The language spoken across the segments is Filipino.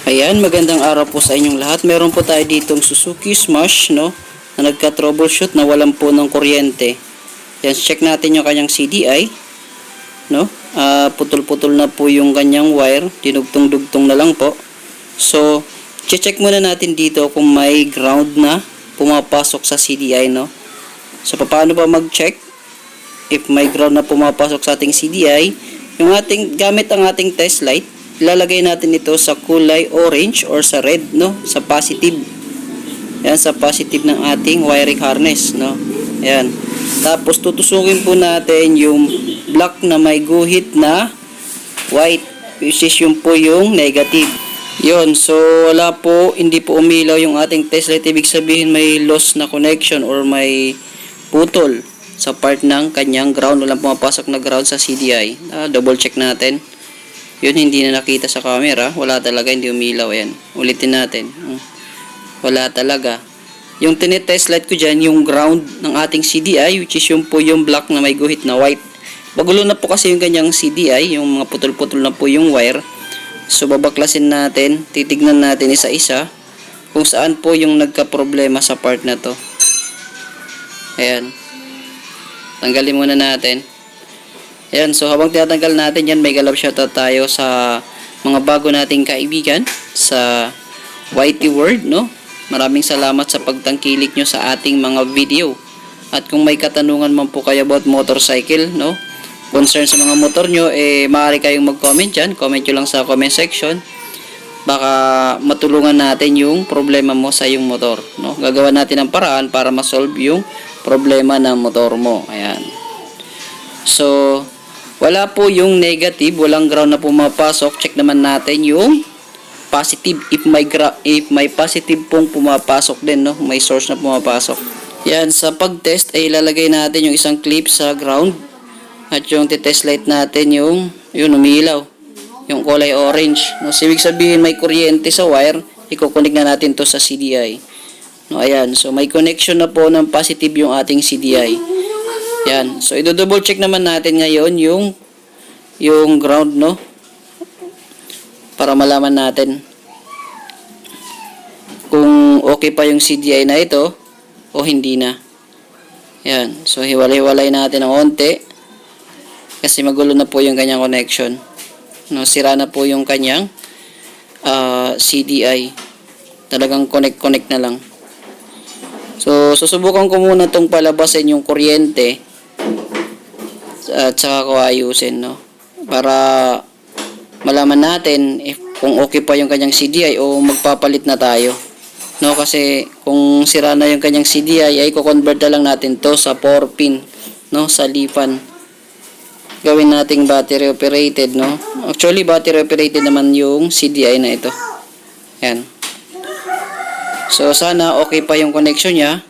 Ayan, magandang araw po sa inyong lahat. Meron po tayo ditong Suzuki Smash, no, na nagka-troubleshoot na walang po ng kuryente. Yan, check natin yung kanyang CDI, no. Putol-putol na po yung kanyang wire, dinugtong-dugtong na lang po. So, check muna natin dito kung may ground na pumapasok sa CDI, no. So, paano ba mag-check if may ground na pumapasok sa ating CDI? Yung gamit ang ating test light, ilalagay natin ito sa kulay orange or sa red, no, sa positive. Yan, sa positive ng ating wiring harness, no. Ayan. Tapos tutusukin po natin yung black na may guhit na white, which is yung po yung negative. Yun, so wala po, hindi po umilaw yung ating test light. Ibig sabihin may loss na connection or may putol sa part ng kanyang ground. Walang pumapasok na ground sa CDI. Double check natin. Yun, hindi na nakita sa camera. Wala talaga, hindi umilaw. Ayan. Ulitin natin. Wala talaga. Yung tinetest light ko dyan, yung ground ng ating CDI, which is yung po yung black na may guhit na white. Bagulo na po kasi yung kanyang CDI, yung mga putol-putol na po yung wire. So, babaklasin natin, titignan natin isa-isa kung saan po yung nagka-problema sa part na to. Ayan. Tanggalin muna natin. Ayan, so habang tinatanggal natin yan, may galap shoutout tayo sa mga bago nating kaibigan sa YT World, no? Maraming salamat sa pagtangkilik nyo sa ating mga video. At kung may katanungan man po kayo about motorcycle, no? Concern sa mga motor nyo, maaari kayong mag-comment dyan. Comment nyo lang sa comment section. Baka matulungan natin yung problema mo sa yung motor, no? Gagawa natin ang paraan para ma-solve yung problema ng motor mo. Ayan. So, wala po yung negative, walang ground na pumapasok. Check naman natin yung positive. If may positive pong pumapasok din, no? May source na pumapasok. Yan, sa pag-test ay ilalagay natin yung isang clip sa ground. At yung test light natin yung umilaw. Yung kulay orange. No? So, ibig sabihin may kuryente sa wire, i-connect na natin to sa CDI. No, ayan. So, may connection na po ng positive yung ating CDI. Yan. So, i-double check naman natin ngayon yung ground, no? Para malaman natin kung okay pa yung CDI na ito o hindi na. Yan. So, hiwalay-hiwalay natin ng onte kasi magulo na po yung kanyang connection. No, sira na po yung kanyang CDI. Talagang connect na lang. So, susubukan ko muna itong palabasin yung kuryente at saka ko ayusin, no? Para malaman natin kung okay pa yung kanyang CDI o magpapalit na tayo. No, kasi kung sira na yung kanyang CDI ay ko-convert na lang natin to sa 4-pin, no, sa lipan. Gawin nating battery operated, no? Actually, battery operated naman yung CDI na ito. Yan. So, sana okay pa yung connection niya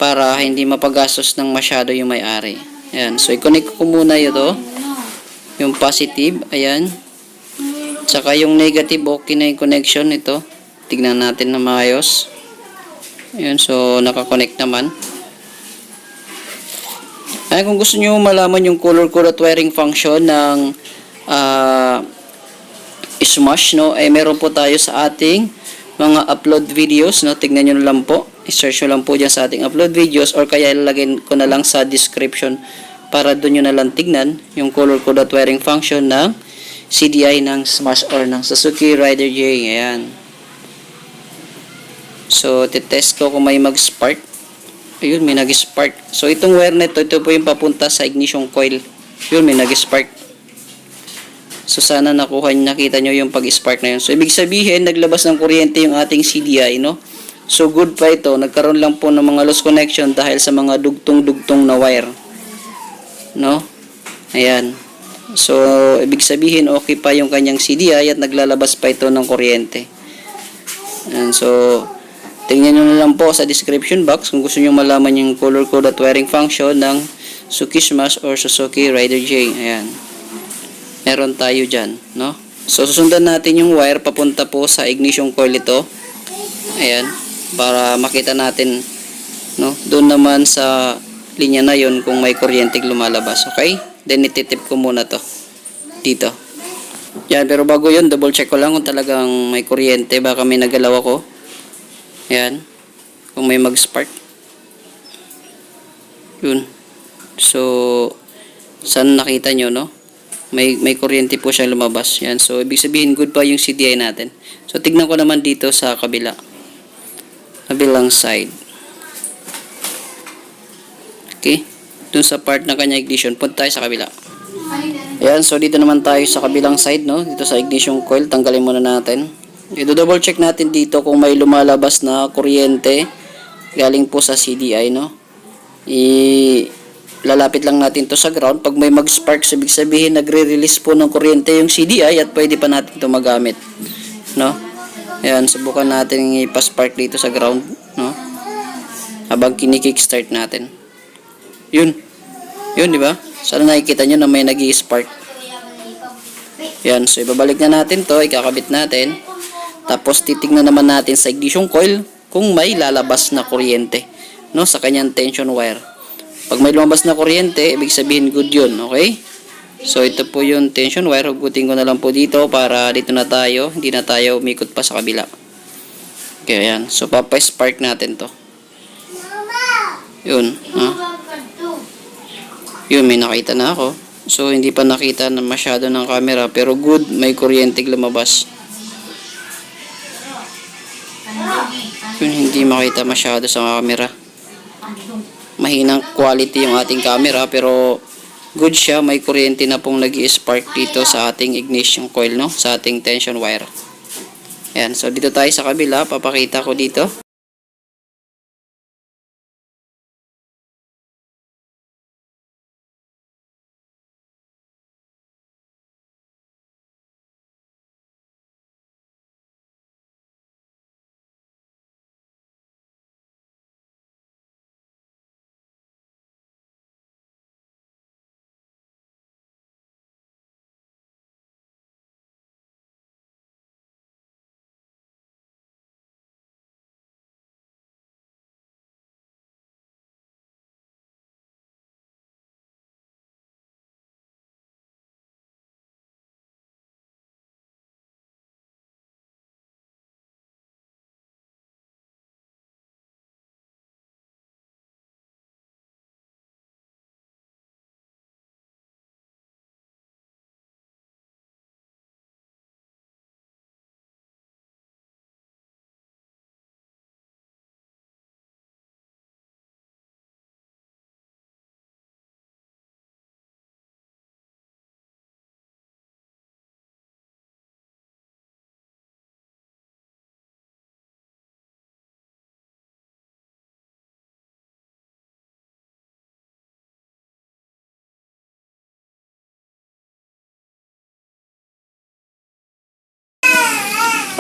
para hindi mapagastos ng masyado yung may-ari. Ayan. So, i-connect ko muna ito. Yung positive. Ayan. Tsaka yung negative, okay na yung connection nito. Tignan natin na maayos. Ayan. So, nakakonect naman. Ayan. Kung gusto nyo malaman yung color code at wiring function ng Smash, no? Meron po tayo sa ating mga upload videos, no? Tignan nyo na lang po. I-search nyo lang po dyan sa ating upload videos or kaya ilalagay ko na lang sa description para doon nyo na lang tignan yung color code at wiring function ng CDI ng Smash or ng Suzuki Rider J. Ayan. So, titest ko kung may mag-spark. Ayun, may nag-spark. So, itong wire na ito po yung papunta sa ignition coil. Yun, may nag-spark. So, sana nakita nyo yung pag-spark na yun. So, ibig sabihin, naglabas ng kuryente yung ating CDI, no? So, good pa ito. Nagkaroon lang po ng mga loss connection dahil sa mga dugtong-dugtong na wire. No? Ayan. So, ibig sabihin, okay pa yung kanyang CDI at naglalabas pa ito ng kuryente. Ayan. So, tingnan nyo na lang po sa description box kung gusto nyo malaman yung color code at wiring function ng Suzuki Smash or Suzuki Rider J. Ayan. Meron tayo dyan, no? So, susundan natin yung wire papunta po sa ignition coil ito. Ayan. Para makita natin, no? Doon naman sa linya na yon kung may kuryente lumalabas. Okay? Then, ititip ko muna to dito. Yan, pero bago yun, double check ko lang kung talagang may kuryente. Baka may nagalaw ako. Yan. Kung may mag-spark. Yun. So, saan nakita nyo, no? May kuryente po siya lumabas. Yan. So, ibig sabihin, good pa yung CDI natin. So, tignan ko naman dito sa kabila. Kabilang side. Okay. Dun sa part ng kanya ignition, punta tayo sa kabila. Ayan, so dito naman tayo sa kabilang side, no? Dito sa ignition coil, tanggalin muna natin. Ito double check natin dito kung may lumalabas na kuryente galing po sa CDI, no? Lalapit lang natin to sa ground. Pag may mag-spark, ibig sabihin nagre-release po ng kuryente yung CDI at pwede pa natin ito magamit, no? Ayan, subukan natin ipa-spark dito sa ground, no? Habang kini-kickstart natin. Yun, di ba? Sana nakikita nyo na may nag-i-spark. Yan, so ibabalik na natin to, ikakabit natin. Tapos titignan naman natin sa ignition coil kung may lalabas na kuryente, no, sa kanyang tension wire. Pag may lumabas na kuryente, ibig sabihin good yun, okay? So ito po yung tension wire. Hugutin ko na lang po dito para dito na tayo, hindi na tayo umikot pa sa kabila. Okay, ayan. So papa-spark natin to. Yun, Yun, may nakita na ako. So, hindi pa nakita na masyado ng camera. Pero good, may kuryenteng lumabas. Yun, hindi makita masyado sa camera. Mahinang quality yung ating camera. Pero, good siya. May kuryente na pong nag-i-spark dito sa ating ignition coil, no? Sa ating tension wire. Ayan, so dito tayo sa kabila. Papakita ko dito.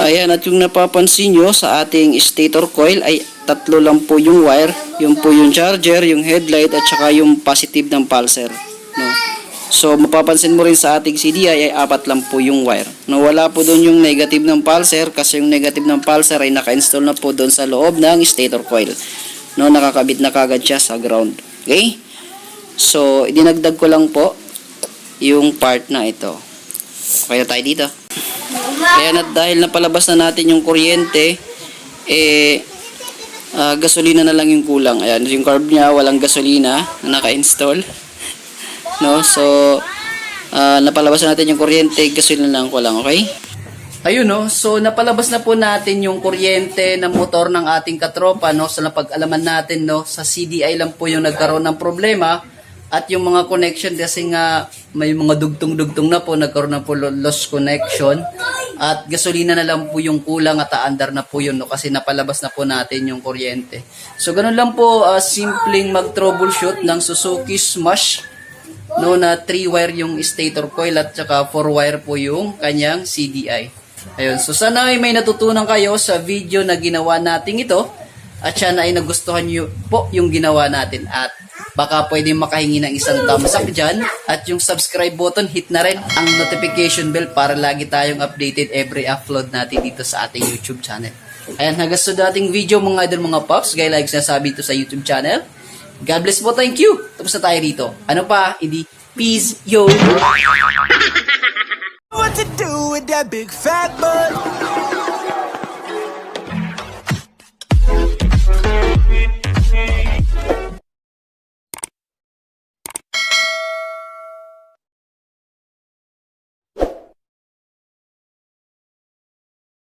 Ayan, at yung napapansin nyo sa ating stator coil ay tatlo lang po yung wire. Yung po yung charger, yung headlight, at saka yung positive ng pulser, no? So, mapapansin mo rin sa ating CDI ay apat lang po yung wire. No, wala po doon yung negative ng pulser kasi yung negative ng pulser ay naka-install na po doon sa loob ng stator coil. No, nakakabit na kagad siya sa ground. Okay? So, idinagdag ko lang po yung part na ito. Okay na tayo dito. Kaya dahil napalabas na natin yung kuryente, gasolina na lang yung kulang. Ayan, yung carb niya, walang gasolina na naka-install. No? So, napalabas na natin yung kuryente, gasolina lang kulang, okay? Ayun, no? So, napalabas na po natin yung kuryente ng motor ng ating katropa, no? Sa napag-alaman natin, no? Sa CDI lang po yung nagkaroon ng problema. At yung mga connection kasi nga may mga dugtong-dugtong na po, nagkaroon na po lost connection. At gasolina na lang po yung kulang at aandar na po yun, no? Kasi napalabas na po natin yung kuryente. So ganun lang po, simpleng mag-troubleshoot ng Suzuki Smash, no, na 3-wire yung stator coil at saka 4-wire po yung kanyang CDI. Ayun, so sana ay may natutunan kayo sa video na ginawa natin ito at sana ay nagustuhan nyo po yung ginawa natin at baka pwede makahingi ng isang thumbs up dyan. At yung subscribe button, hit na rin ang notification bell para lagi tayong updated every upload natin dito sa ating YouTube channel. Ayan, hanggang sa dating video mga idol, mga pops, gaya like sinasabi ito sa YouTube channel. God bless po, thank you. Tapos na tayo dito. Ano pa? Hindi, peace, yo! What to do with that big fat butt?